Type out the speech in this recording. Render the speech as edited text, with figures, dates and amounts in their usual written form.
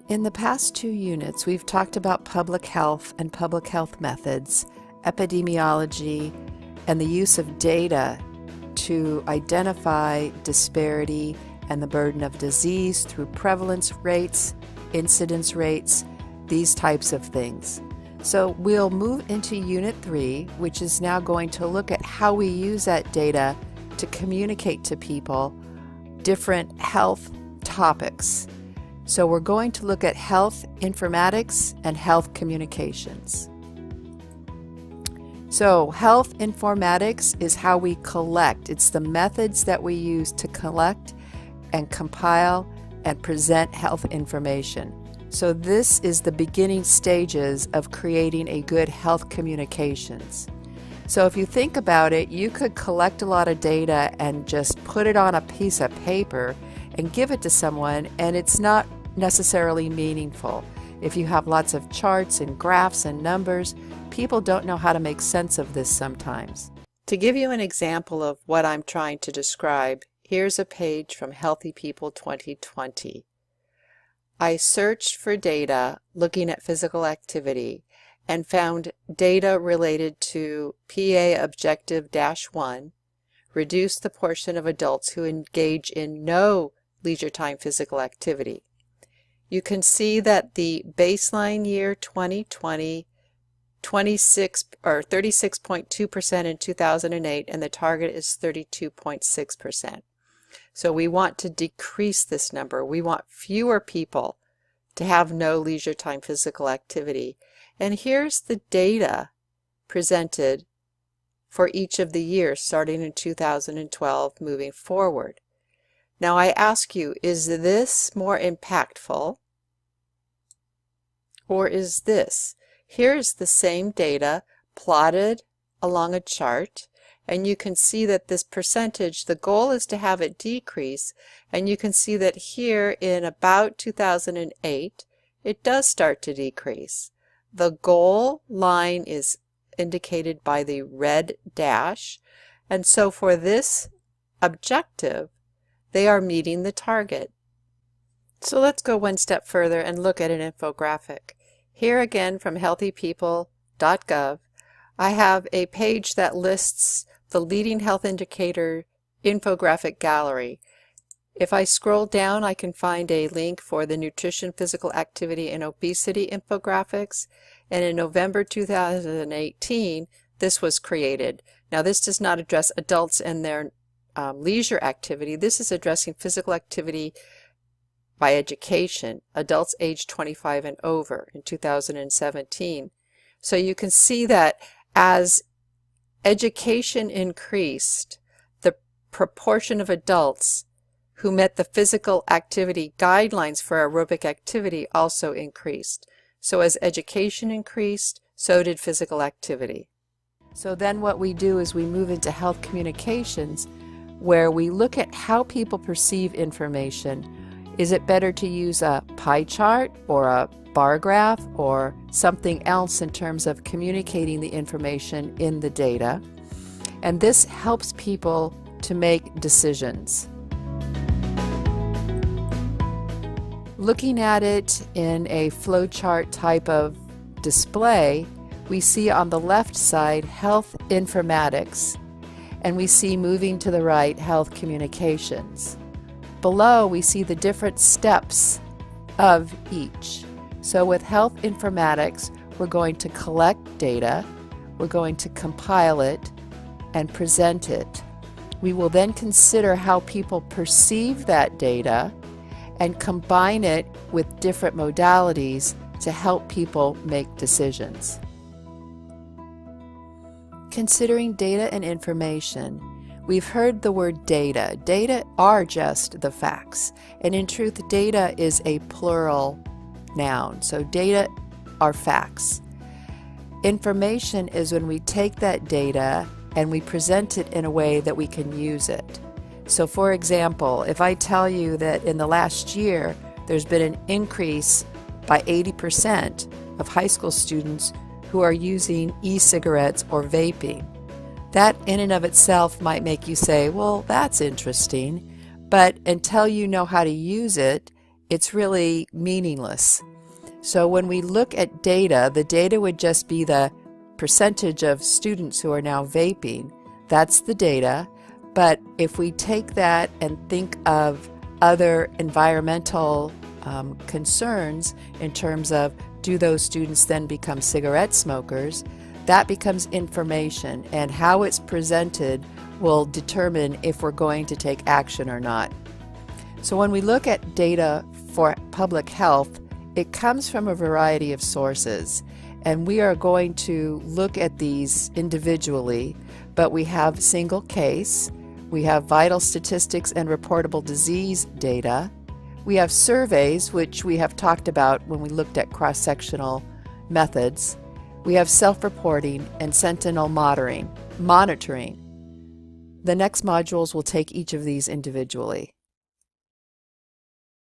In the past 2 units, we've talked about public health and public health methods, epidemiology, and the use of data to identify disparity and the burden of disease through prevalence rates, incidence rates, these types of things. So we'll move into Unit 3, which is now going to look at how we use that data to communicate to people different health topics. So we're going to look at health informatics and health communications. So health informatics is how we collect. It's the methods that we use to collect and compile and present health information. So this is the beginning stages of creating a good health communications. So if you think about it, you could collect a lot of data and just put it on a piece of paper and give it to someone, and it's not necessarily meaningful. If you have lots of charts and graphs and numbers, people don't know how to make sense of this sometimes. To give you an example of what I'm trying to describe, here's a page from Healthy People 2020. I searched for data looking at physical activity and found data related to PA Objective-1, reduce the portion of adults who engage in no leisure time physical activity. You can see that the baseline year 2020, 36.2% in 2008, and the target is 32.6%. So we want to decrease this number. We want fewer people to have no leisure time physical activity. And here's the data presented for each of the years starting in 2012 moving forward. Now I ask you, is this more impactful or is this? Here's the same data plotted along a chart, and you can see that this percentage, the goal is to have it decrease, and you can see that here in about 2008 it does start to decrease. The goal line is indicated by the red dash, and so for this objective they are meeting the target. So let's go one step further and look at an infographic. Here again from healthypeople.gov, I have a page that lists the leading health indicator infographic gallery. If I scroll down, I can find a link for the nutrition, physical activity, and obesity infographics. And in November 2018, this was created. Now this does not address adults and their leisure activity. This is addressing physical activity by education, adults age 25 and over in 2017. So you can see that as education increased, the proportion of adults who met the physical activity guidelines for aerobic activity also increased. So as education increased, so did physical activity. So then what we do is we move into health communications, where we look at how people perceive information. Is it better to use a pie chart or a bar graph or something else in terms of communicating the information in the data? And this helps people to make decisions. Looking at it in a flowchart type of display, we see on the left side health informatics, and we see moving to the right health communications. Below we see the different steps of each. So with health informatics, we're going to collect data, we're going to compile it and present it. We will then consider how people perceive that data and combine it with different modalities to help people make decisions. Considering data and information, we've heard the word data. Data are just the facts, and in truth, data is a plural noun. So data are facts. Information is when we take that data and we present it in a way that we can use it. So for example, if I tell you that in the last year there's been an increase by 80% of high school students who are using e-cigarettes or vaping, that in and of itself might make you say, well, that's interesting. But until you know how to use it it's really meaningless. So when we look at data, the data would just be the percentage of students who are now vaping. That's the data. But if we take that and think of other environmental concerns in terms of, do those students then become cigarette smokers, that becomes information, and how it's presented will determine if we're going to take action or not. So when we look at data for public health, it comes from a variety of sources, and we are going to look at these individually, but we have single case, we have vital statistics and reportable disease data, we have surveys, which we have talked about when we looked at cross-sectional methods, we have self-reporting and sentinel monitoring. The next modules will take each of these individually.